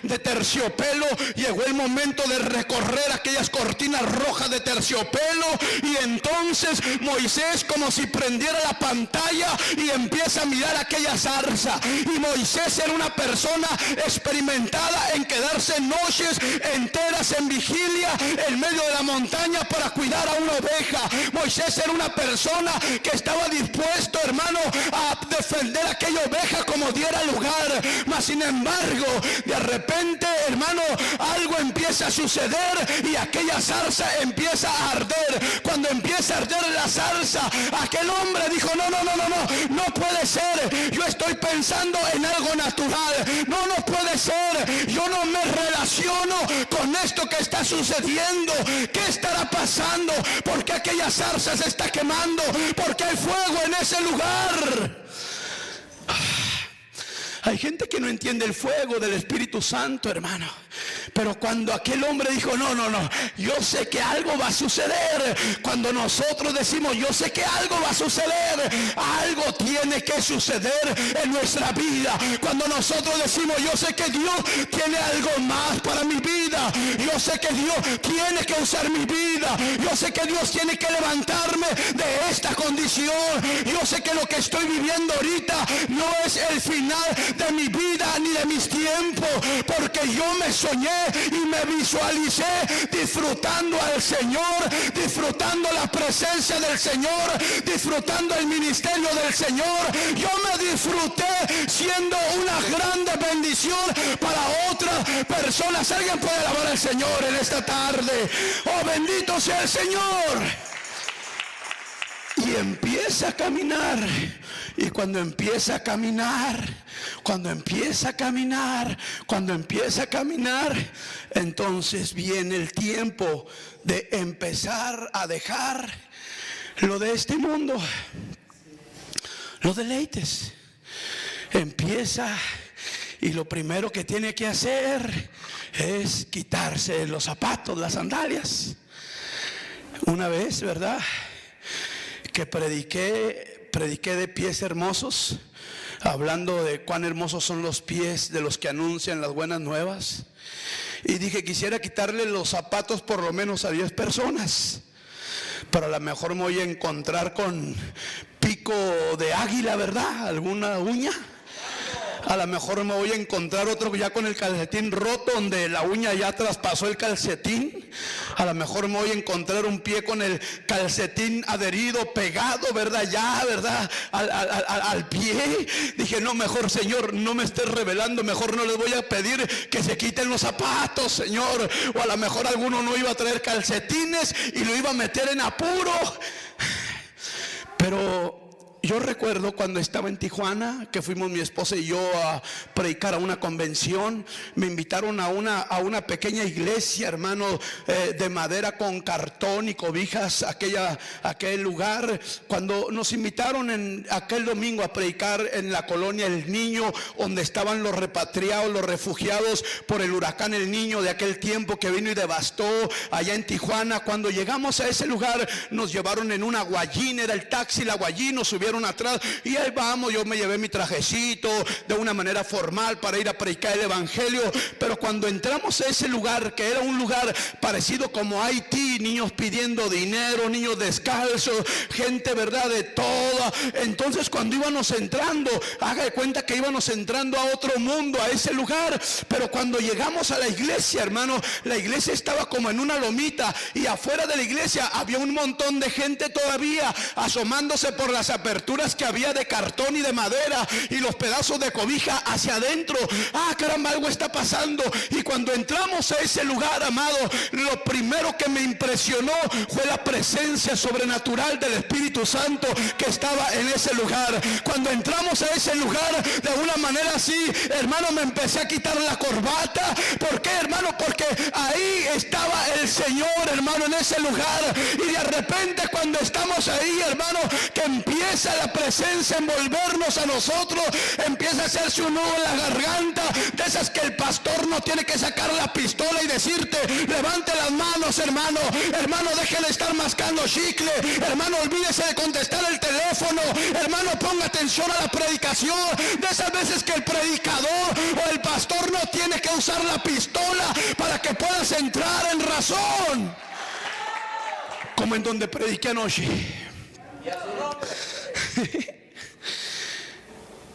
de terciopelo. Llegó el momento de recorrer aquellas cortinas rojas de terciopelo, y entonces Moisés, como si prendiera la pantalla, y empieza a mirar aquella zarza. Y Moisés era una persona experimentada en quedarse noches enteras en vigilia en medio de la montaña para cuidar a una oveja. Moisés era una persona que estaba dispuesto, hermano, a defender a aquella oveja como diera lugar. Mas sin embargo, de repente, hermano, algo empieza a suceder y aquella zarza empieza a arder. Cuando empieza a arder la zarza, aquel hombre dijo: no puede ser. Yo estoy pensando en algo natural. No puede ser. Yo no me relaciono con esto que está sucediendo. ¿Qué estará pasando? ¿Por qué aquella zarza se está quemando? ¿Por qué hay fuego en ese lugar? Hay gente que no entiende el fuego del Espíritu Santo, hermano. Pero cuando aquel hombre dijo: no, yo sé que algo va a suceder. Cuando nosotros decimos: yo sé que algo va a suceder, algo tiene que suceder en nuestra vida. Cuando nosotros decimos: yo sé que Dios tiene algo más para mi vida, yo sé que Dios tiene que usar mi vida, yo sé que Dios tiene que levantarme de esta condición, yo sé que lo que estoy viviendo ahorita no es el final de mi vida ni de mis tiempos, porque yo me soñé y me visualicé disfrutando al Señor, disfrutando la presencia del Señor, disfrutando el ministerio del Señor. Yo me disfruté siendo una grande bendición para otras personas. Alguien puede alabar al Señor en esta tarde. Oh, bendito sea el Señor. Y empieza a caminar. Y cuando empieza a caminar, entonces viene el tiempo de empezar a dejar lo de este mundo, los deleites. Empieza, y lo primero que tiene que hacer es quitarse los zapatos, las sandalias. Una vez, ¿verdad?, que prediqué de pies hermosos, hablando de cuán hermosos son los pies de los que anuncian las buenas nuevas. Y dije: quisiera quitarle los zapatos por lo menos a 10 personas, pero a lo mejor me voy a encontrar con pico de águila, ¿verdad?, alguna uña. A lo mejor me voy a encontrar otro ya con el calcetín roto, donde la uña ya traspasó el calcetín. A lo mejor me voy a encontrar un pie con el calcetín adherido, pegado, ¿verdad?, ya, ¿verdad?, al pie. Dije: no, mejor, Señor, no me estés revelando, mejor no les voy a pedir que se quiten los zapatos, Señor. O a lo mejor alguno no iba a traer calcetines y lo iba a meter en apuro. Pero yo recuerdo cuando estaba en Tijuana, que fuimos mi esposa y yo a predicar a una convención. Me invitaron a una pequeña iglesia, hermano, de madera con cartón y cobijas, aquel lugar. Cuando nos invitaron en aquel domingo a predicar en la colonia El Niño, donde estaban los repatriados, los refugiados por el huracán El Niño de aquel tiempo que vino y devastó allá en Tijuana. Cuando llegamos a ese lugar, nos llevaron en una guayín, era el taxi, la guayín, nos subieron atrás y ahí vamos. Yo me llevé mi trajecito de una manera formal para ir a predicar el evangelio. Pero cuando entramos a ese lugar, que era un lugar parecido como Haití, niños pidiendo dinero, niños descalzos, gente, verdad, de toda. Entonces cuando íbamos entrando, haga de cuenta que íbamos entrando a otro mundo, a ese lugar. Pero cuando llegamos a la iglesia, hermano, la iglesia estaba como en una lomita, y afuera de la iglesia había un montón de gente todavía asomándose por las aperturas que había de cartón y de madera, y los pedazos de cobija hacia adentro. Caramba, algo está pasando. Y cuando entramos a ese lugar, amado, lo primero que me impresionó fue la presencia sobrenatural del Espíritu Santo que estaba en ese lugar. Cuando entramos a ese lugar, de una manera así, hermano, me empecé a quitar la corbata. ¿Por qué, hermano? Porque ahí estaba el Señor, hermano, en ese lugar. Y de repente, cuando estamos ahí, hermano, que empieza empieza la presencia a envolvernos a nosotros, empieza a hacerse un nudo en la garganta, de esas que el pastor no tiene que sacar la pistola y decirte, levante las manos, hermano, deje de estar mascando chicle, hermano, olvídese de contestar el teléfono, hermano, ponga atención a la predicación. De esas veces que el predicador o el pastor no tiene que usar la pistola para que puedas entrar en razón, como en donde prediqué anoche.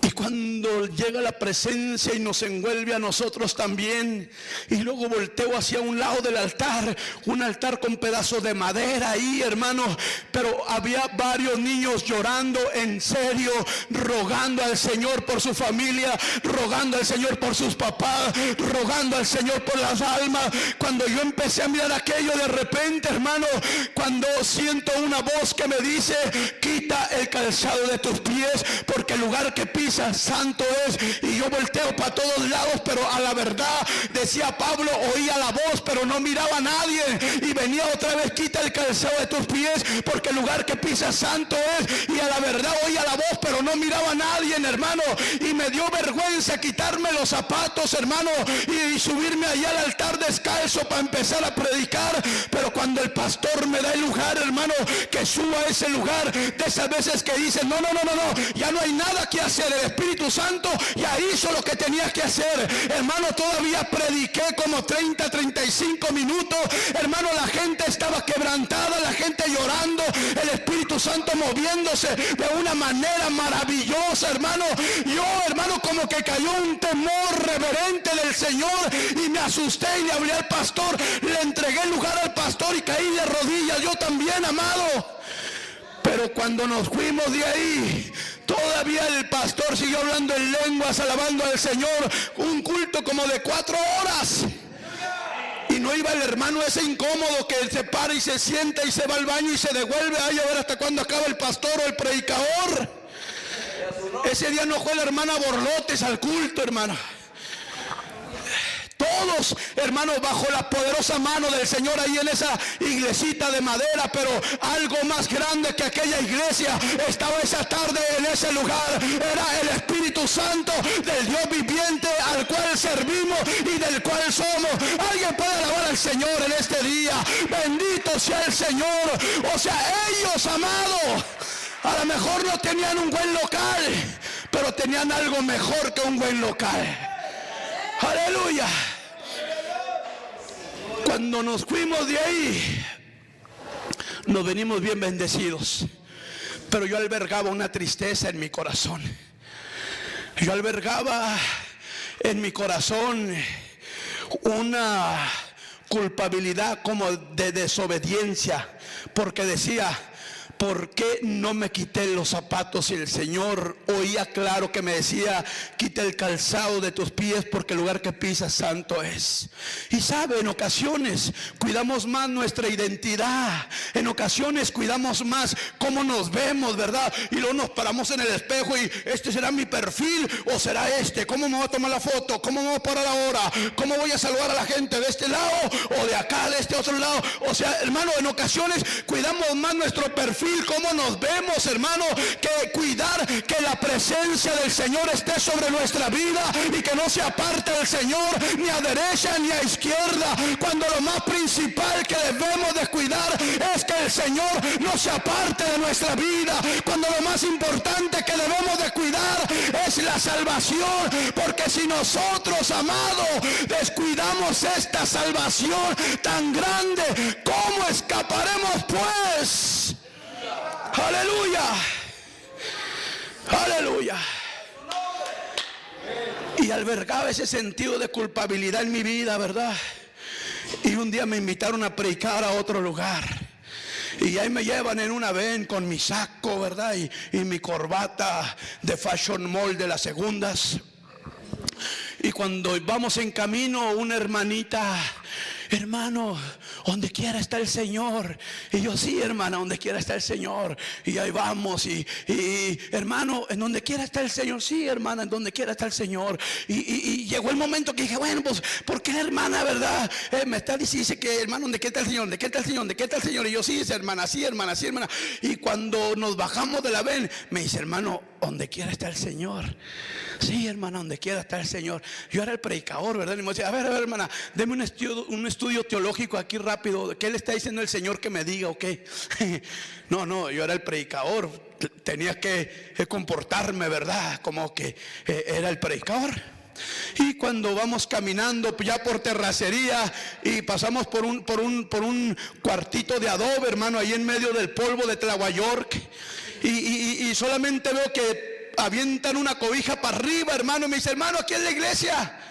Y cuando llega la presencia y nos envuelve a nosotros también, y luego volteo hacia un lado del altar, un altar con pedazos de madera ahí, hermanos, pero había varios niños llorando en serio, rogando al Señor por su familia, rogando al Señor por sus papás, rogando al Señor por las almas. Cuando yo empecé a mirar aquello, de repente, hermano, cuando siento una voz que me dice, quita el calzado de tus pies, porque el lugar que pisas santo es. Y yo volteo para todos lados, pero a la verdad, decía Pablo, oía la voz pero no miraba a nadie, y venía otra vez, quita el calzado de tus pies, porque el lugar que pisas santo es. Y a la verdad oía la voz pero no miraba a nadie, hermano, y me dio vergüenza quitarme los zapatos, hermano, y subirme allá al altar descalzo para empezar a predicar. Pero cuando el pastor me da el lugar, hermano, que suba a ese lugar, de esas veces que dicen, no, ya no hay nada que hacer, el Espíritu Santo ya hizo lo que tenía que hacer. Hermano, todavía prediqué como 35 minutos, hermano, la gente estaba quebrantada, la gente llorando, el Espíritu Santo moviéndose de una manera maravillosa, hermano. Yo, hermano, como que cayó un temor reverente del Señor, y me asusté y le hablé al pastor, le entregué el lugar al pastor y caí de rodillas, yo también, amado. Pero cuando nos fuimos de ahí, todavía el pastor siguió hablando en lenguas, alabando al Señor, un culto como de 4 horas. Y no iba el hermano ese incómodo que se para y se sienta y se va al baño y se devuelve, ay, a ver hasta cuándo acaba el pastor o el predicador. Ese día no fue la hermana Borlotes al culto, hermana. Todos, hermanos, bajo la poderosa mano del Señor ahí en esa iglesita de madera, pero algo más grande que aquella iglesia estaba esa tarde en ese lugar. Era el Espíritu Santo del Dios viviente al cual servimos y del cual somos. Alguien puede alabar al Señor en este día. Bendito sea el Señor. O sea, ellos, amados, a lo mejor no tenían un buen local, pero tenían algo mejor que un buen local. Aleluya. Cuando nos fuimos de ahí, nos venimos bien bendecidos, pero yo albergaba una tristeza en mi corazón. Yo albergaba en mi corazón una culpabilidad como de desobediencia, porque decía, ¿por qué no me quité los zapatos? Y el Señor oía claro que me decía, quita el calzado de tus pies, porque el lugar que pisas santo es. Y sabe, en ocasiones cuidamos más nuestra identidad, en ocasiones cuidamos más cómo nos vemos, ¿verdad? Y luego nos paramos en el espejo y este será mi perfil o será este, ¿cómo me voy a tomar la foto? ¿Cómo me voy a parar ahora? ¿Cómo voy a saludar a la gente de este lado o de acá, de este otro lado? O sea, hermano, en ocasiones cuidamos más nuestro perfil, cómo nos vemos, hermano, que cuidar que la presencia del Señor esté sobre nuestra vida y que no se aparte del Señor ni a derecha ni a izquierda, cuando lo más principal que debemos de cuidar es que el Señor no se aparte de nuestra vida, cuando lo más importante que debemos de cuidar es la salvación, porque si nosotros, amados, descuidamos esta salvación tan grande, ¿cómo escaparemos pues? Aleluya, aleluya. Y albergaba ese sentido de culpabilidad en mi vida, ¿verdad? Y un día me invitaron a predicar a otro lugar, y ahí me llevan en una ven con mi saco, ¿verdad? Y mi corbata de Fashion Mall de las segundas. Y cuando vamos en camino, una hermanita hermano, donde quiera está el Señor. Y yo, sí, hermana, donde quiera está el Señor. Y ahí vamos, y hermano, en donde quiera está el Señor. Sí, hermana, en donde quiera está el Señor. Y llegó el momento que dije, bueno, pues, ¿por qué, hermana, verdad? Me está diciendo, dice que, hermano, ¿donde quiera está el Señor? ¿Donde quiera está el Señor? ¿Donde quiera está el Señor? Y yo, sí, hermana, sí, hermana, sí, hermana. Y cuando nos bajamos de la ven, me dice, hermano, donde quiera está el Señor. Sí, hermana, donde quiera está el Señor. Yo era el predicador, ¿verdad? Y me decía, a ver, hermana, deme un estudio teológico aquí rápido. ¿Qué le está diciendo el Señor que me diga o qué? No, yo era el predicador. Tenía que comportarme, ¿verdad? Como que era el predicador. Y cuando vamos caminando ya por terracería y pasamos por un cuartito de adobe, hermano, ahí en medio del polvo de Tlahuayork, y solamente veo que avientan una cobija para arriba, hermano, y me dice, hermano, aquí en la iglesia.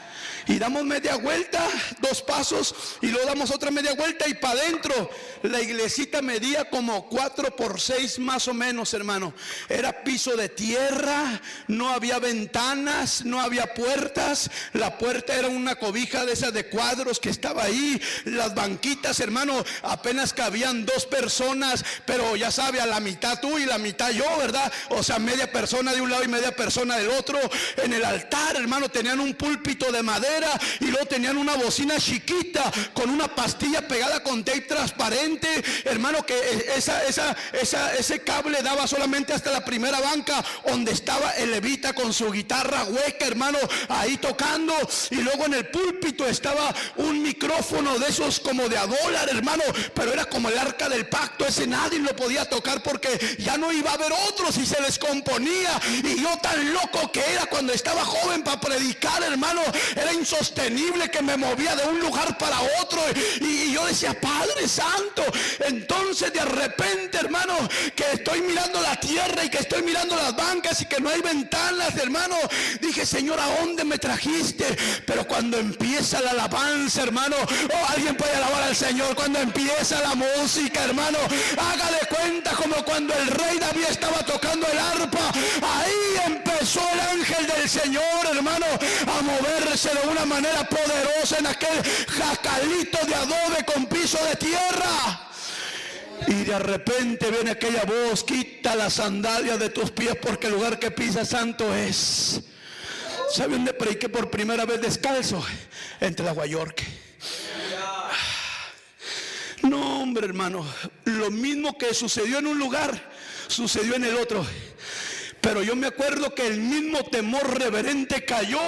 Y damos media vuelta, 2 pasos, y luego damos otra media vuelta y para adentro. La iglesita medía como 4 por 6 más o menos, hermano. Era piso de tierra, no había ventanas, no había puertas. La puerta era una cobija de esas de cuadros que estaba ahí. Las banquitas, hermano, apenas cabían 2 personas, pero ya sabe, a la mitad tú y la mitad yo, ¿verdad? O sea, media persona de un lado y media persona del otro. En el altar, hermano, tenían un púlpito de madera y luego tenían una bocina chiquita con una pastilla pegada con tape transparente, hermano, que ese cable daba solamente hasta la primera banca donde estaba el levita con su guitarra hueca, hermano, ahí tocando. Y luego en el púlpito estaba un micrófono de esos como de $1, hermano, pero era como el arca del pacto. Ese nadie lo podía tocar porque ya no iba a haber otros y se les componía. Y yo tan loco que era cuando estaba joven para predicar, hermano, era insostenible que me movía de un lugar para otro, y yo decía, Padre Santo. Entonces de repente, hermano, que estoy mirando la tierra y que estoy mirando las bancas y que no hay ventanas, hermano, dije, Señor, ¿a dónde me trajiste? Pero cuando empieza la alabanza, hermano, alguien puede alabar al Señor. Cuando empieza la música, hermano, haga de cuenta como cuando el rey David estaba tocando el arpa. Ahí empezó el ángel del Señor, hermano, a moverse de una manera poderosa en aquel jacalito de adobe con piso de tierra. Y de repente viene aquella voz, quita las sandalias de tus pies porque el lugar que pisas santo es. ¿Sabe dónde prediqué por primera vez descalzo? En Tlahuayork. No, hombre, hermano, lo mismo que sucedió en un lugar, sucedió en el otro. Pero yo me acuerdo que el mismo temor reverente cayó,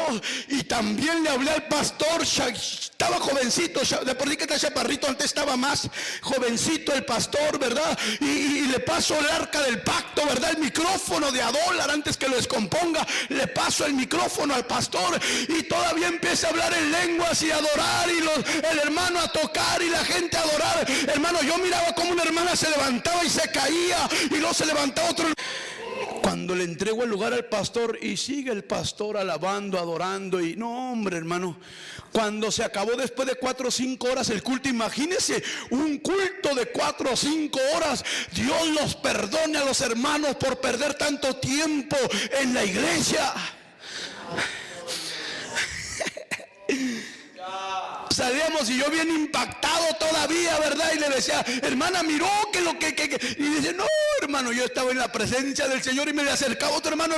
y también le hablé al pastor. Estaba jovencito, de por sí que está chaparrito, antes estaba más jovencito el pastor, ¿verdad? Y le paso el arca del pacto, ¿verdad? El micrófono de $1 antes que lo descomponga. Le paso el micrófono al pastor y todavía empieza a hablar en lenguas y a adorar, y el hermano a tocar y la gente a adorar. Hermano, yo miraba como una hermana se levantaba y se caía, y luego se levantaba otro. Cuando le entrego el lugar al pastor y sigue el pastor alabando, adorando, y no, hombre, hermano, cuando se acabó después de 4 o 5 horas el culto, imagínense un culto de 4 o 5 horas. Dios los perdone a los hermanos por perder tanto tiempo en la iglesia. Salíamos y yo bien impactado todavía, ¿verdad? Y le decía, hermana, miró que lo que. Y dice, no, hermano, yo estaba en la presencia del Señor. Y me le acercaba otro hermano,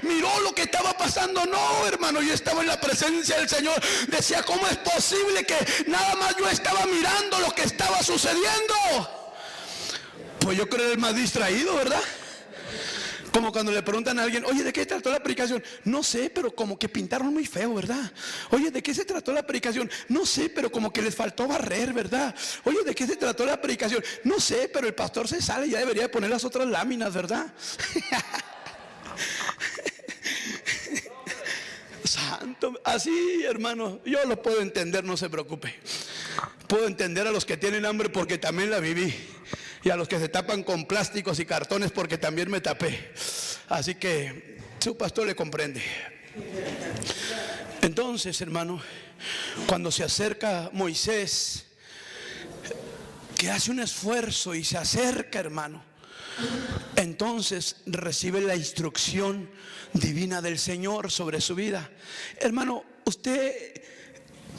miró lo que estaba pasando. No, hermano, yo estaba en la presencia del Señor. Decía, ¿cómo es posible que nada más yo estaba mirando lo que estaba sucediendo? Pues yo creo que era el más distraído, ¿verdad? Como cuando le preguntan a alguien, oye, ¿de qué trató la predicación? No sé, pero como que pintaron muy feo, ¿verdad? Oye, ¿de qué se trató la predicación? No sé, pero como que les faltó barrer, ¿verdad? Oye, ¿de qué se trató la predicación? No sé, pero el pastor se sale y ya debería poner las otras láminas, ¿verdad? Santo, así, hermano, yo lo puedo entender, no se preocupe. Puedo entender a los que tienen hambre porque también la viví, y a los que se tapan con plásticos y cartones porque también me tapé. Así que su pastor le comprende. Entonces, hermano, cuando se acerca Moisés, que hace un esfuerzo y se acerca, hermano, entonces recibe la instrucción divina del Señor sobre su vida. Hermano, usted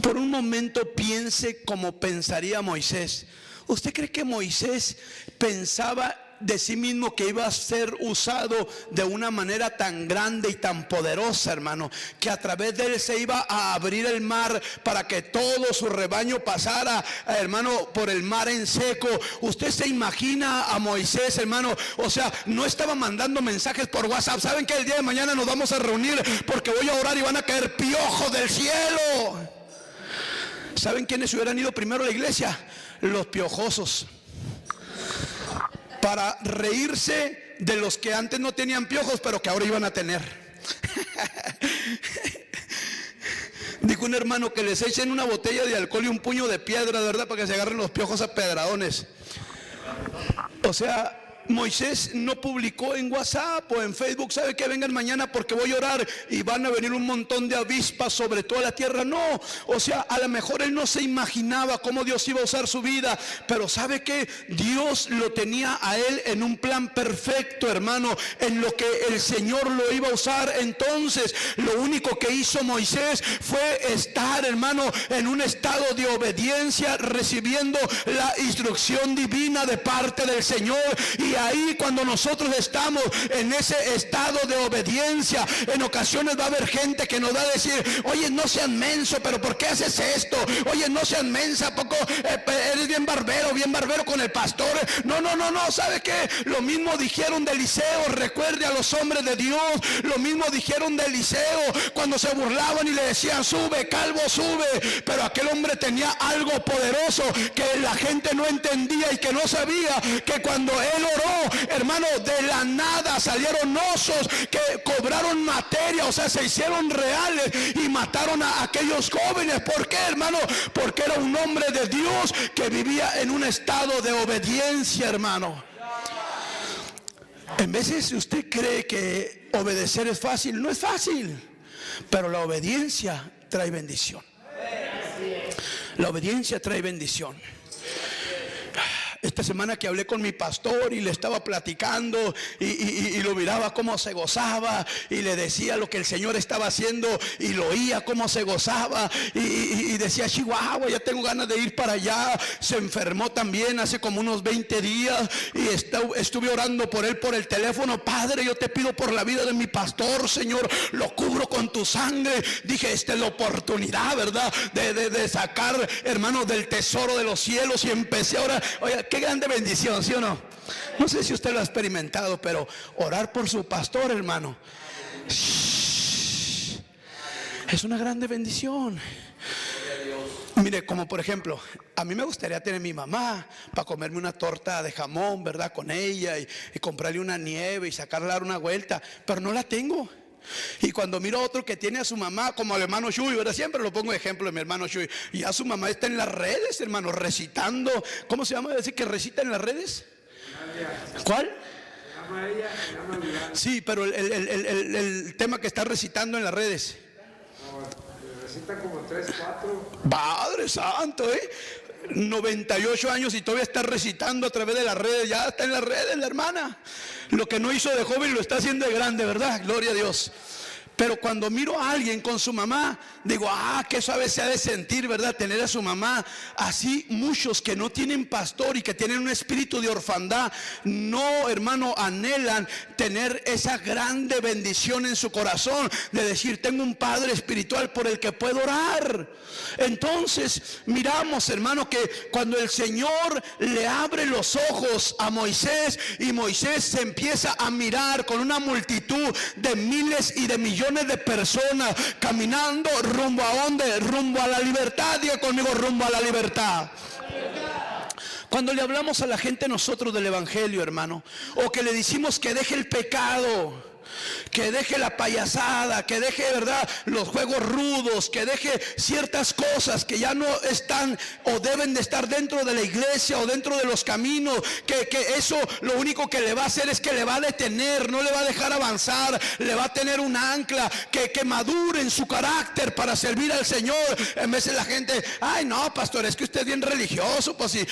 Por un momento piense como pensaría Moisés. ¿Usted cree que Moisés pensaba de sí mismo que iba a ser usado de una manera tan grande y tan poderosa, hermano, que a través de él se iba a abrir el mar para que todo su rebaño pasara, hermano, por el mar en seco? Usted se imagina a Moisés, hermano, o sea, no estaba mandando mensajes por WhatsApp: ¿saben que el día de mañana nos vamos a reunir porque voy a orar y van a caer piojos del cielo? ¿Saben quiénes hubieran ido primero a la iglesia? Los piojosos, para reírse de los que antes no tenían piojos, pero que ahora iban a tener. Dijo un hermano que les echen una botella de alcohol y un puño de piedra, ¿verdad?, para que se agarren los piojos a pedradones. O sea, Moisés no publicó en WhatsApp o en Facebook: ¿sabe que vengan mañana porque voy a orar y van a venir un montón de avispas sobre toda la tierra? No, o sea, a lo mejor él no se imaginaba cómo Dios iba a usar su vida, pero ¿sabe que Dios lo tenía a él en un plan perfecto, hermano, en lo que el Señor lo iba a usar? Entonces, lo único que hizo Moisés fue estar, hermano, en un estado de obediencia, recibiendo la instrucción divina de parte del Señor. Y ahí, cuando nosotros estamos en ese estado de obediencia, en ocasiones va a haber gente que nos va a decir: oye, no sean menso, pero ¿por qué haces esto? Oye, no sean mensa, ¿a poco eres bien barbero con el pastor? No, ¿sabe qué? Lo mismo dijeron de Eliseo. Recuerde a los hombres de Dios, lo mismo dijeron de Eliseo cuando se burlaban y le decían: sube, calvo, sube. Pero aquel hombre tenía algo poderoso que la gente no entendía y que no sabía, que cuando él oró, hermano, de la nada salieron osos que cobraron materia, o sea, se hicieron reales y mataron a aquellos jóvenes. ¿Por qué, hermano? Porque era un hombre de Dios que vivía en un estado de obediencia, hermano. En veces usted cree que obedecer es fácil. No es fácil, pero la obediencia trae bendición. La obediencia trae bendición. Esta semana que hablé con mi pastor y le estaba platicando y lo miraba cómo se gozaba, y le decía lo que el Señor estaba haciendo y lo oía cómo se gozaba, y decía: Chihuahua, ya tengo ganas de ir para allá. Se enfermó también hace como unos 20 días y estuve orando por él por el teléfono: Padre, yo te pido por la vida de mi pastor, Señor, lo cubro con tu sangre. Dije: esta es la oportunidad, ¿verdad?, de sacar, hermano, del tesoro de los cielos. Y empecé a orar. Oiga, qué grande bendición, ¿sí o no? No sé si usted lo ha experimentado, pero orar por su pastor, hermano, es una grande bendición. Mire, como por ejemplo, a mí me gustaría tener mi mamá para comerme una torta de jamón, ¿verdad?, con ella, y comprarle una nieve y sacarla a dar una vuelta, pero no la tengo. Y cuando miro a otro que tiene a su mamá, como al hermano Shui, ¿verdad?, siempre lo pongo de ejemplo de mi hermano Shui, y a su mamá está en las redes, hermano, recitando. ¿Cómo se llama ese que recita en las redes? ¿Cuál? Sí, pero el tema que está recitando en las redes. Recita como 3, 4. Padre santo, 98 años y todavía está recitando a través de las redes. Ya está en las redes la hermana. Lo que no hizo de joven lo está haciendo de grande, ¿verdad? Gloria a Dios. Pero cuando miro a alguien con su mamá, digo: qué suave se ha de sentir, ¿verdad?, tener a su mamá. Así muchos que no tienen pastor y que tienen un espíritu de orfandad, no, hermano, anhelan tener esa grande bendición en su corazón de decir: tengo un padre espiritual por el que puedo orar. Entonces miramos, hermano, que cuando el Señor le abre los ojos a Moisés, y Moisés se empieza a mirar con una multitud de miles y de millones de personas caminando rumbo a ¿dónde? Rumbo a la libertad. Diga conmigo: rumbo a la libertad. Cuando le hablamos a la gente nosotros del evangelio, hermano, o que le decimos que deje el pecado, que deje la payasada, que deje, ¿verdad?, los juegos rudos, que deje ciertas cosas que ya no están o deben de estar dentro de la iglesia o dentro de los caminos, que eso lo único que le va a hacer es que le va a detener, no le va a dejar avanzar, le va a tener un ancla, que madure en su carácter para servir al Señor. En vez de la gente: ay, no, pastor, es que usted es bien religioso, pues sí,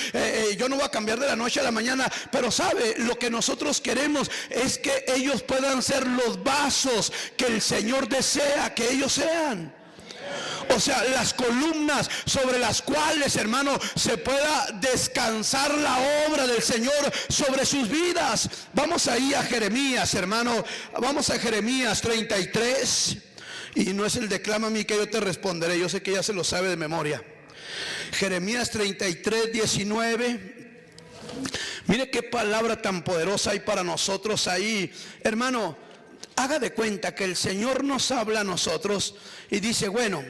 yo no voy a cambiar de la noche a la mañana. Pero sabe, lo que nosotros queremos es que ellos puedan ser los vasos que el Señor desea que ellos sean. O sea, las columnas sobre las cuales, hermano, se pueda descansar la obra del Señor sobre sus vidas. Vamos ahí a Jeremías, hermano. Vamos a Jeremías 33. Y no es el declama a mí que yo te responderé. Yo sé que ya se lo sabe de memoria. Jeremías 33, 19. Mire qué palabra tan poderosa hay para nosotros ahí. Hermano, haga de cuenta que el Señor nos habla a nosotros y dice, bueno,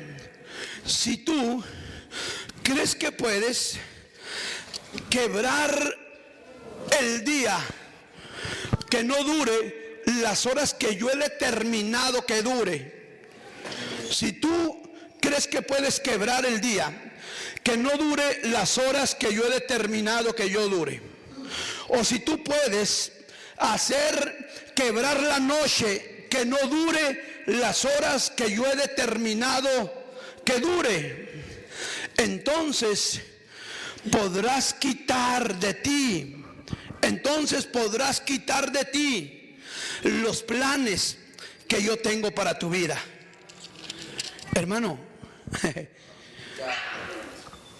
si tú crees que puedes quebrar el día, que no dure las horas que yo he determinado que dure. Si tú crees que puedes quebrar el día, que no dure las horas que yo he determinado que yo dure. O si tú puedes hacer quebrar la noche, que no dure las horas que yo he determinado que dure, entonces podrás quitar de ti, los planes que yo tengo para tu vida. Hermano,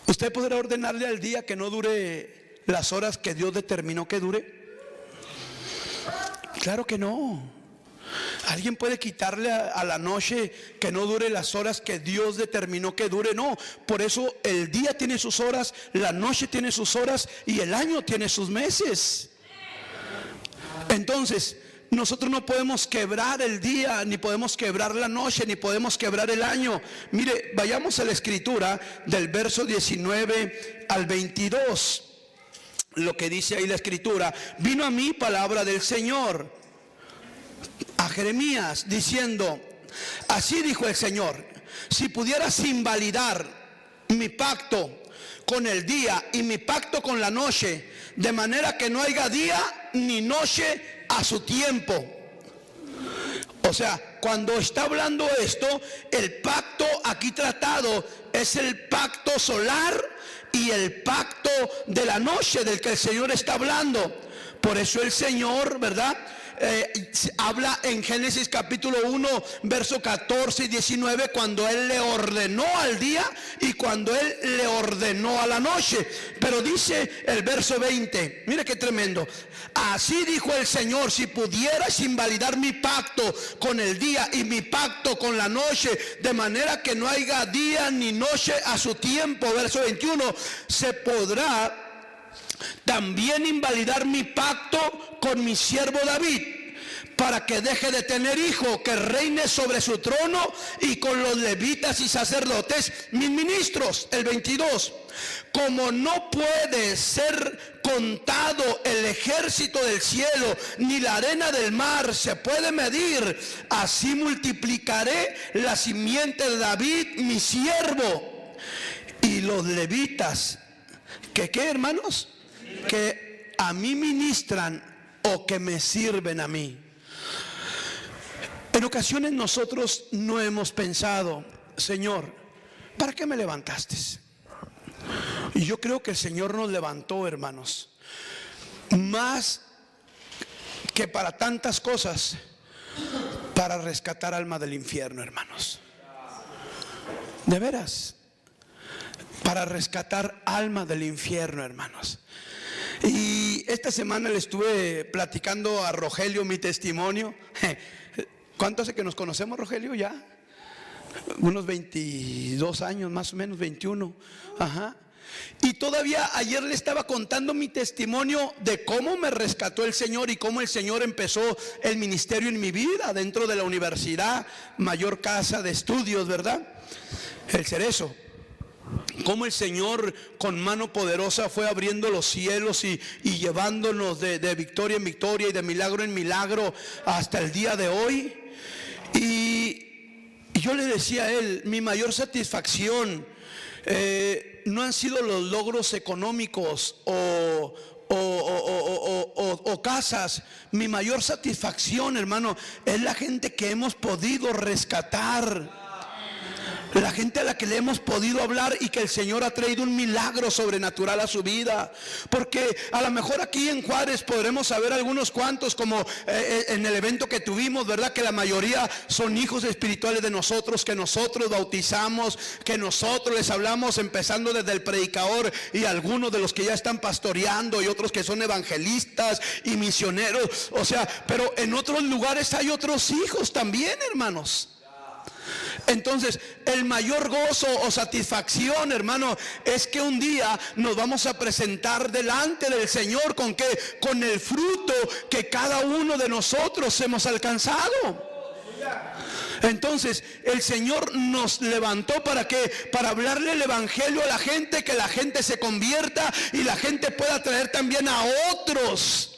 ¿usted podrá ordenarle al día que no dure las horas que Dios determinó que dure? Claro que no. ¿Alguien puede quitarle a la noche que no dure las horas que Dios determinó que dure? No, por eso el día tiene sus horas, la noche tiene sus horas y el año tiene sus meses. Entonces, nosotros no podemos quebrar el día, ni podemos quebrar la noche, ni podemos quebrar el año. Mire, vayamos a la escritura del verso 19 al 22. Lo que dice ahí la escritura: vino a mí palabra del Señor a Jeremías diciendo, así dijo el Señor, si pudieras invalidar mi pacto con el día y mi pacto con la noche, de manera que no haya día ni noche a su tiempo. O sea, cuando está hablando esto, el pacto aquí tratado es el pacto solar y el pacto de la noche del que el Señor está hablando. Por eso el Señor, ¿verdad?, habla en Génesis capítulo 1 verso 14 y 19 cuando Él le ordenó al día y cuando Él le ordenó a la noche. Pero dice el verso 20, mire qué tremendo: así dijo el Señor, si pudieras invalidar mi pacto con el día y mi pacto con la noche, de manera que no haya día ni noche a su tiempo. Verso 21, se podrá también invalidar mi pacto con mi siervo David, para que deje de tener hijo, que reine sobre su trono, y con los levitas y sacerdotes, mis ministros. El 22, como no puede ser contado el ejército del cielo, ni la arena del mar se puede medir, así multiplicaré la simiente de David, mi siervo, y los levitas, que ¿qué, hermanos? Que a mí ministran o que me sirven a mí. En ocasiones nosotros no hemos pensado, Señor, ¿para qué me levantaste? Y yo creo que el Señor nos levantó, hermanos, más que para tantas cosas, para rescatar alma del infierno, hermanos. De veras, para rescatar alma del infierno, hermanos. Y esta semana le estuve platicando a Rogelio mi testimonio. ¿Cuánto hace que nos conocemos, Rogelio? Ya unos 22 años, más o menos 21. Ajá. Y todavía ayer le estaba contando mi testimonio de cómo me rescató el Señor y cómo el Señor empezó el ministerio en mi vida dentro de la universidad, mayor casa de estudios, ¿verdad?, el Cerezo. Cómo el Señor con mano poderosa fue abriendo los cielos y llevándonos de victoria en victoria y de milagro en milagro hasta el día de hoy. Y yo le decía a él, mi mayor satisfacción no han sido los logros económicos o casas. Mi mayor satisfacción, hermano, es la gente que hemos podido rescatar. La gente a la que le hemos podido hablar y que el Señor ha traído un milagro sobrenatural a su vida. Porque a lo mejor aquí en Juárez podremos saber algunos cuantos, como en el evento que tuvimos, ¿verdad? Que la mayoría son hijos espirituales de nosotros, que nosotros bautizamos, que nosotros les hablamos, empezando desde el predicador y algunos de los que ya están pastoreando y otros que son evangelistas y misioneros. O sea, pero en otros lugares hay otros hijos también, hermanos. Entonces, el mayor gozo o satisfacción, hermano, es que un día nos vamos a presentar delante del Señor. ¿Con qué? Con el fruto que cada uno de nosotros hemos alcanzado. Entonces el Señor nos levantó ¿para qué? Para hablarle el evangelio a la gente, que la gente se convierta y la gente pueda traer también a otros.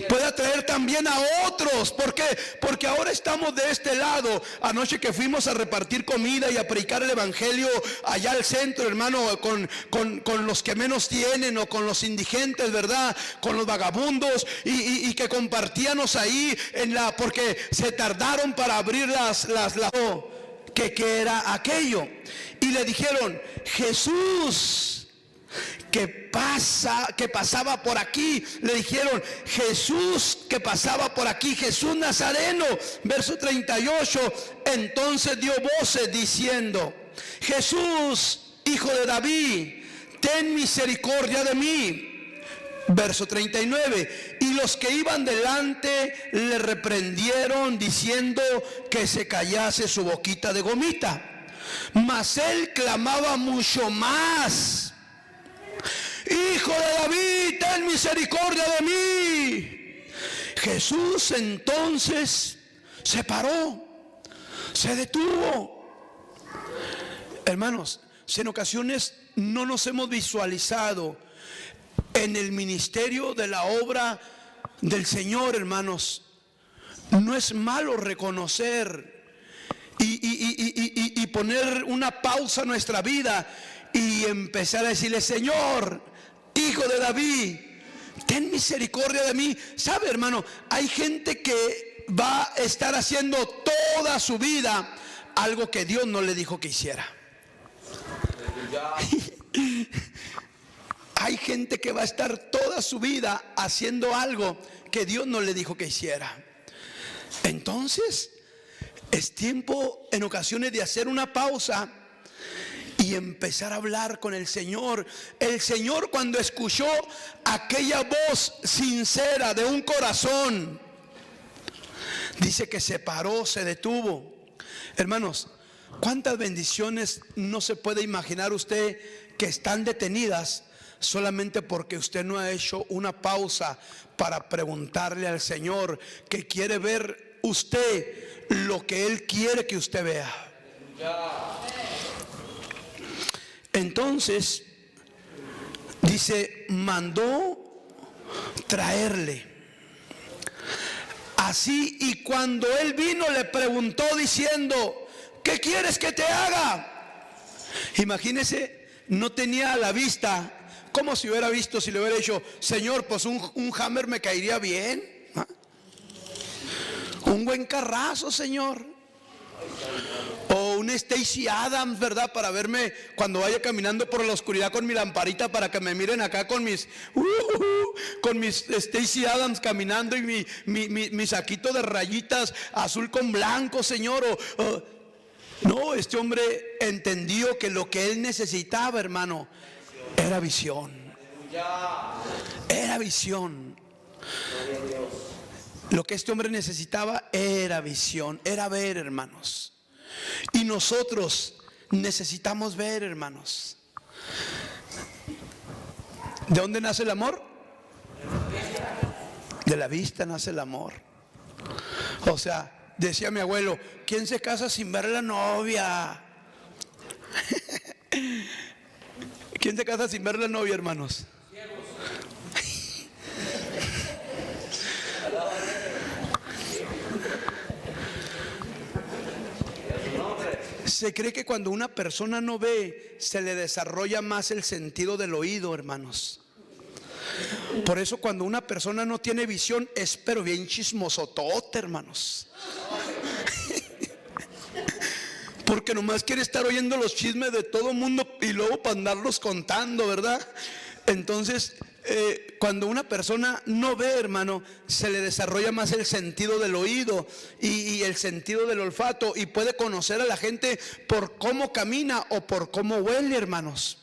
Pueda traer también a otros. ¿Por qué? Porque ahora estamos de este lado. Anoche que fuimos a repartir comida y a predicar el evangelio allá al centro, hermano, con los que menos tienen, o con los indigentes, ¿verdad? Con los vagabundos, y que compartíamos ahí porque se tardaron para abrir ¿qué era aquello? Y le dijeron: Jesús que pasaba por aquí. Le dijeron: Jesús que pasaba por aquí, Jesús Nazareno. Verso 38. Entonces dio voces diciendo: Jesús, hijo de David, ten misericordia de mí. Verso 39. Y los que iban delante le reprendieron diciendo que se callase su boquita de gomita. Mas él clamaba mucho más: Hijo de David, ten misericordia de mí. Jesús entonces se paró, se detuvo. Hermanos, si en ocasiones no nos hemos visualizado en el ministerio de la obra del Señor, hermanos, no es malo reconocer y poner una pausa a nuestra vida y empezar a decirle: Señor, Hijo de David, ten misericordia de mí. ¿Sabe, hermano? Hay gente que va a estar haciendo toda su vida algo que Dios no le dijo que hiciera. Hay gente que va a estar toda su vida haciendo algo que Dios no le dijo que hiciera. Entonces, es tiempo en ocasiones de hacer una pausa y empezar a hablar con el Señor. El Señor, cuando escuchó aquella voz sincera de un corazón, dice que se paró, se detuvo. Hermanos, cuántas bendiciones no se puede imaginar usted que están detenidas solamente porque usted no ha hecho una pausa para preguntarle al Señor, que quiere ver usted lo que Él quiere que usted vea. Entonces dice: mandó traerle. Así, y cuando él vino le preguntó diciendo: ¿qué quieres que te haga? Imagínese, no tenía a la vista. Como si hubiera visto, si le hubiera dicho: Señor, pues un Hammer me caería bien, ¿ah? Un buen carrazo, Señor. O un Stacy Adams, ¿verdad? Para verme cuando vaya caminando por la oscuridad con mi lamparita, para que me miren acá con mis Stacy Adams caminando, y mi saquito de rayitas azul con blanco, Señor. No, este hombre entendió que lo que él necesitaba, hermano, era visión. Era visión. Lo que este hombre necesitaba era visión, era ver, hermanos. Y nosotros necesitamos ver, hermanos. ¿De dónde nace el amor? De la vista nace el amor. O sea, decía mi abuelo: ¿quién se casa sin ver a la novia? ¿Quién se casa sin ver a la novia, hermanos? Se cree que cuando una persona no ve, se le desarrolla más el sentido del oído, hermanos. Por eso cuando una persona no tiene visión, es pero bien chismosotote, hermanos. porque nomás quiere estar oyendo los chismes de todo mundo y luego para andarlos contando, ¿verdad? Entonces, cuando una persona no ve, hermano, se le desarrolla más el sentido del oído y el sentido del olfato, y puede conocer a la gente por cómo camina o por cómo huele, hermanos.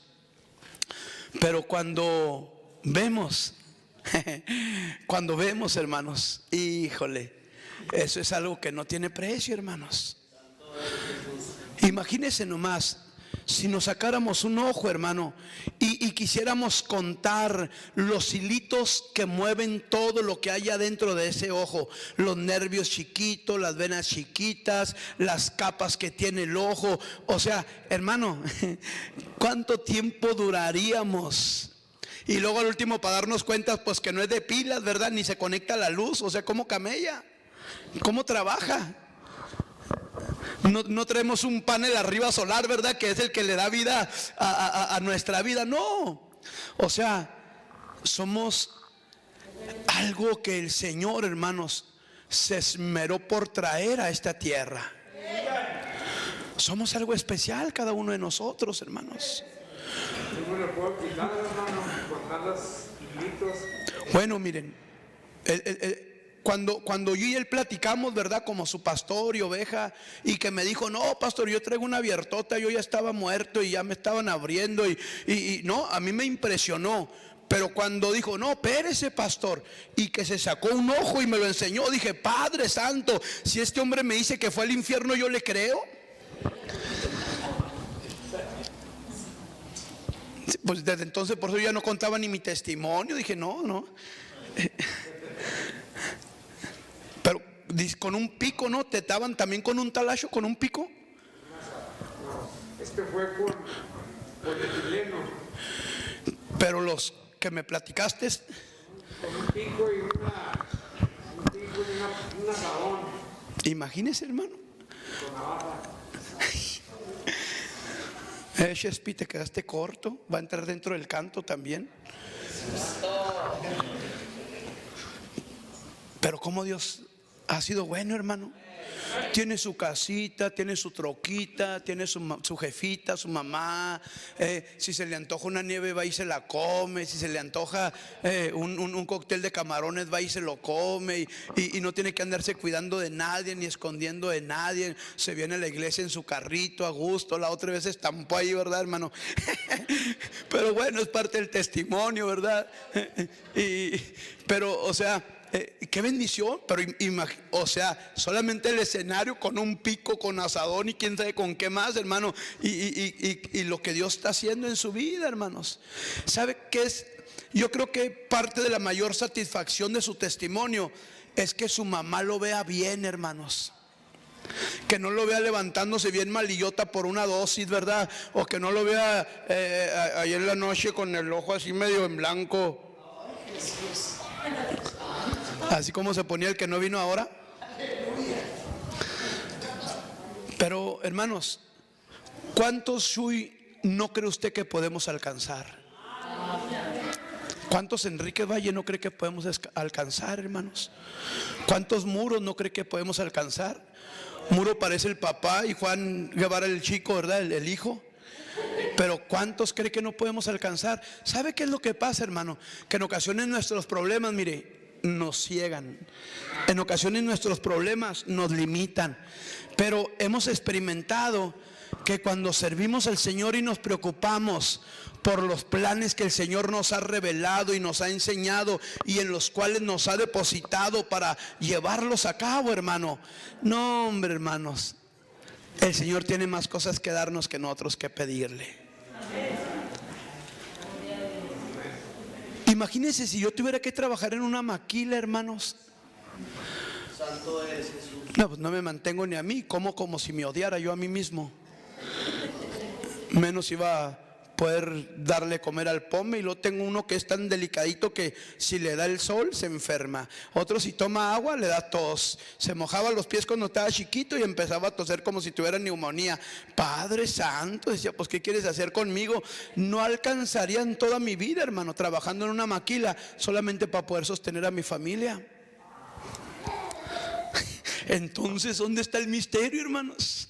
Pero cuando vemos, hermanos, híjole, eso es algo que no tiene precio, hermanos. Imagínense nomás, si nos sacáramos un ojo, hermano, y quisiéramos contar los hilitos que mueven todo lo que hay adentro de ese ojo, los nervios chiquitos, las venas chiquitas, las capas que tiene el ojo. O sea, hermano, ¿cuánto tiempo duraríamos? Y luego al último, para darnos cuenta, pues que no es de pilas, ¿verdad? Ni se conecta a la luz. O sea, ¿cómo camella? ¿Cómo trabaja? No traemos un panel arriba solar, ¿verdad? Que es el que le da vida a nuestra vida. No. O sea, somos algo que el Señor, hermanos, se esmeró por traer a esta tierra. Somos algo especial cada uno de nosotros, hermanos. ¿Cómo le puedo quitar, hermano, contar los hilitos? Bueno, miren, cuando yo y él platicamos, ¿verdad? Como su pastor y oveja, y que me dijo, no, pastor, yo traigo una abiertota, yo ya estaba muerto y ya me estaban abriendo, y no, a mí me impresionó. Pero cuando dijo, no, espérese, pastor, y que se sacó un ojo y me lo enseñó, dije, Padre Santo, si este hombre me dice que fue al infierno, yo le creo. Pues desde entonces, por eso yo ya no contaba ni mi testimonio. Dije, no. Pero con un pico, ¿no? ¿Te daban también con un talacho, con un pico? No, este fue con etileno. Pero los que me platicaste, Con un pico y un asadón. imagínese, hermano. Con navaja. Chespi, te quedaste corto. Va a entrar dentro del canto también. Pero como Dios ha sido bueno, hermano. Tiene su casita, tiene su troquita, tiene su jefita, su mamá. Si se le antoja una nieve, va y se la come. Si se le antoja un cóctel de camarones, va y se lo come. Y no tiene que andarse cuidando de nadie ni escondiendo de nadie. Se viene a la iglesia en su carrito a gusto. La otra vez se estampó ahí, ¿verdad, hermano? Pero bueno, es parte del testimonio, ¿verdad? Pero, o sea, qué bendición. Pero o sea, solamente el escenario con un pico, con asadón y quién sabe con qué más, hermano, y lo que Dios está haciendo en su vida, hermanos. ¿Sabe qué es? Yo creo que parte de la mayor satisfacción de su testimonio es que su mamá lo vea bien, hermanos. Que no lo vea levantándose bien malillota por una dosis, ¿verdad? O que no lo vea ayer en la noche con el ojo así medio en blanco, así como se ponía el que no vino ahora. Pero, hermanos, ¿cuántos Shui no cree usted que podemos alcanzar? ¿Cuántos Enrique Valle no cree que podemos alcanzar, hermanos? ¿Cuántos Muros no cree que podemos alcanzar? Muro parece el papá y Juan Guevara el chico, ¿verdad? El hijo. Pero ¿cuántos cree que no podemos alcanzar? ¿Sabe qué es lo que pasa, hermano? Que en ocasiones nuestros problemas, mire, nos ciegan. En ocasiones nuestros problemas nos limitan. Pero hemos experimentado que cuando servimos al Señor y nos preocupamos por los planes que el Señor nos ha revelado y nos ha enseñado y en los cuales nos ha depositado para llevarlos a cabo, hermano. No, hombre, hermanos, el Señor tiene más cosas que darnos que nosotros que pedirle. Imagínense si yo tuviera que trabajar en una maquila, hermanos. Santo eres Jesús. No, pues no me mantengo ni a mí, como si me odiara yo a mí mismo. Menos iba a poder darle comer al pome. Y luego tengo uno que es tan delicadito que si le da el sol se enferma. Otro si toma agua le da tos. Se mojaba los pies cuando estaba chiquito y empezaba a toser como si tuviera neumonía. Padre Santo, decía, pues ¿qué quieres hacer conmigo? No alcanzaría en toda mi vida, hermano, trabajando en una maquila solamente para poder sostener a mi familia. Entonces, ¿dónde está el misterio, hermanos?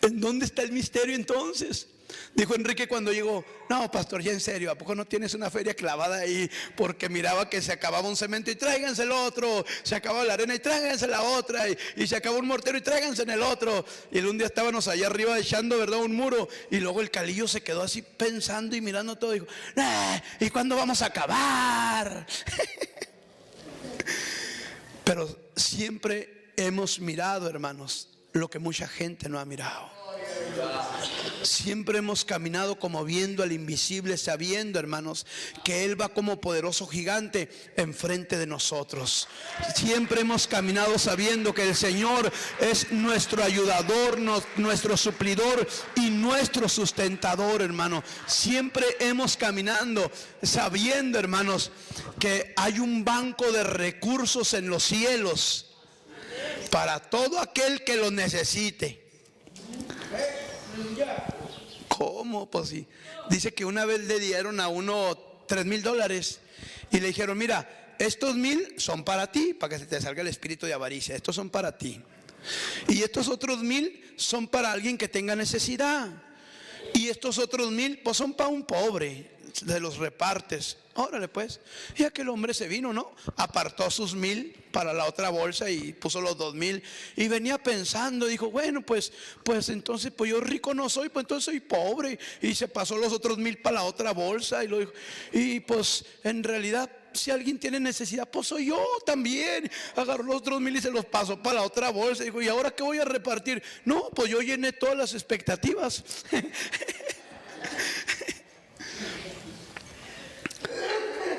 ¿En dónde está el misterio entonces? Dijo Enrique cuando llegó: no, pastor, ya en serio, ¿a poco no tienes una feria clavada ahí? Porque miraba que se acababa un cemento y tráiganse el otro, se acababa la arena y tráiganse la otra, y se acabó un mortero y tráiganse en el otro. Y un día estábamos allá arriba echando, ¿verdad?, un muro, y luego el Calillo se quedó así pensando y mirando todo, y dijo: ¿y cuándo vamos a acabar? Pero siempre hemos mirado, hermanos, lo que mucha gente no ha mirado. Siempre hemos caminado como viendo al invisible, sabiendo, hermanos, que Él va como poderoso gigante enfrente de nosotros. Siempre hemos caminado sabiendo que el Señor es nuestro ayudador, nuestro suplidor y nuestro sustentador, hermano. Siempre hemos caminado sabiendo, hermanos, que hay un banco de recursos en los cielos para todo aquel que lo necesite. ¿Cómo? Pues sí. Dice que una vez le dieron a uno $3,000 y le dijeron: mira, estos 1,000 son para ti, para que se te salga el espíritu de avaricia. Estos son para ti. Y estos otros 1,000 son para alguien que tenga necesidad. Y estos otros 1,000 pues son para un pobre. De los repartes. Órale pues. Y aquel hombre se vino, ¿no? Apartó sus 1,000 para la otra bolsa y puso los 2,000. Y venía pensando, dijo: bueno, pues entonces, pues yo rico no soy, pues entonces soy pobre. Y se pasó los otros 1,000 para la otra bolsa. Y pues en realidad, si alguien tiene necesidad, pues soy yo también. Agarró los otros 1,000 y se los pasó para la otra bolsa. Dijo: ¿y ahora qué voy a repartir? No, pues yo llené todas las expectativas.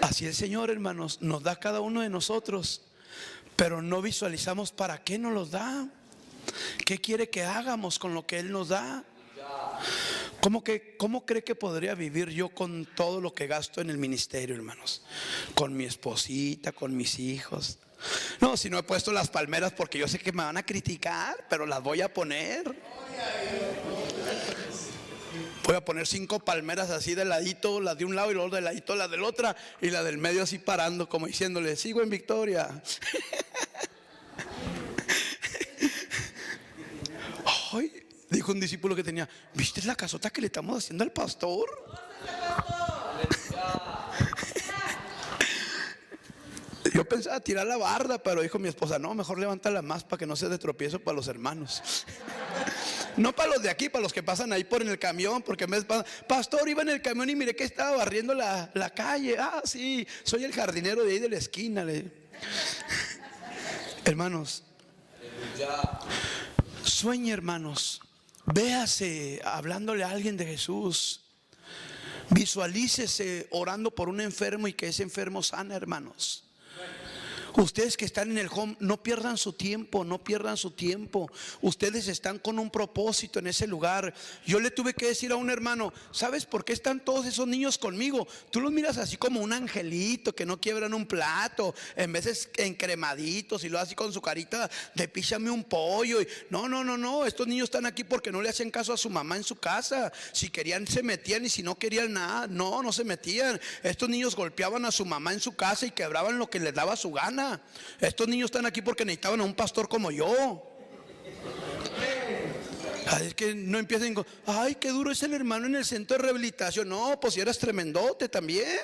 Así el Señor, hermanos, nos da a cada uno de nosotros, pero no visualizamos para qué nos los da. ¿Qué quiere que hagamos con lo que Él nos da? ¿Cómo cree que podría vivir yo con todo lo que gasto en el ministerio, hermanos? Con mi esposita, con mis hijos. No, si no he puesto las palmeras porque yo sé que me van a criticar, pero las voy a poner. Voy a poner 5 palmeras así de ladito, las de un lado y luego de ladito la del otro, y la del medio así parando, como diciéndole: sigo en victoria. Ay, dijo un discípulo que tenía: ¿viste la casota que le estamos haciendo al pastor? Yo pensaba tirar la barda, pero dijo mi esposa: no, mejor levántala más para que no sea de tropiezo para los hermanos. No para los de aquí, para los que pasan ahí por en el camión, porque me pastor, iba en el camión y miré que estaba barriendo la calle. Ah, sí, soy el jardinero de ahí de la esquina. Hermanos, sueñe, hermanos, véase hablándole a alguien de Jesús. Visualícese orando por un enfermo y que ese enfermo sana, hermanos. Ustedes que están en el home, no pierdan su tiempo, no pierdan su tiempo. Ustedes están con un propósito en ese lugar. Yo le tuve que decir a un hermano: ¿sabes por qué están todos esos niños conmigo? Tú los miras así como un angelito que no quiebran un plato, en veces encremaditos, y luego así con su carita de píchame un pollo. No, estos niños están aquí porque no le hacen caso a su mamá en su casa. Si querían se metían, y si no querían nada, no se metían. Estos niños golpeaban a su mamá en su casa y quebraban lo que les daba su gana. Estos niños están aquí porque necesitaban a un pastor como yo. Es que no empiecen con: ay, qué duro es el hermano en el centro de rehabilitación. No, pues si eras tremendote también.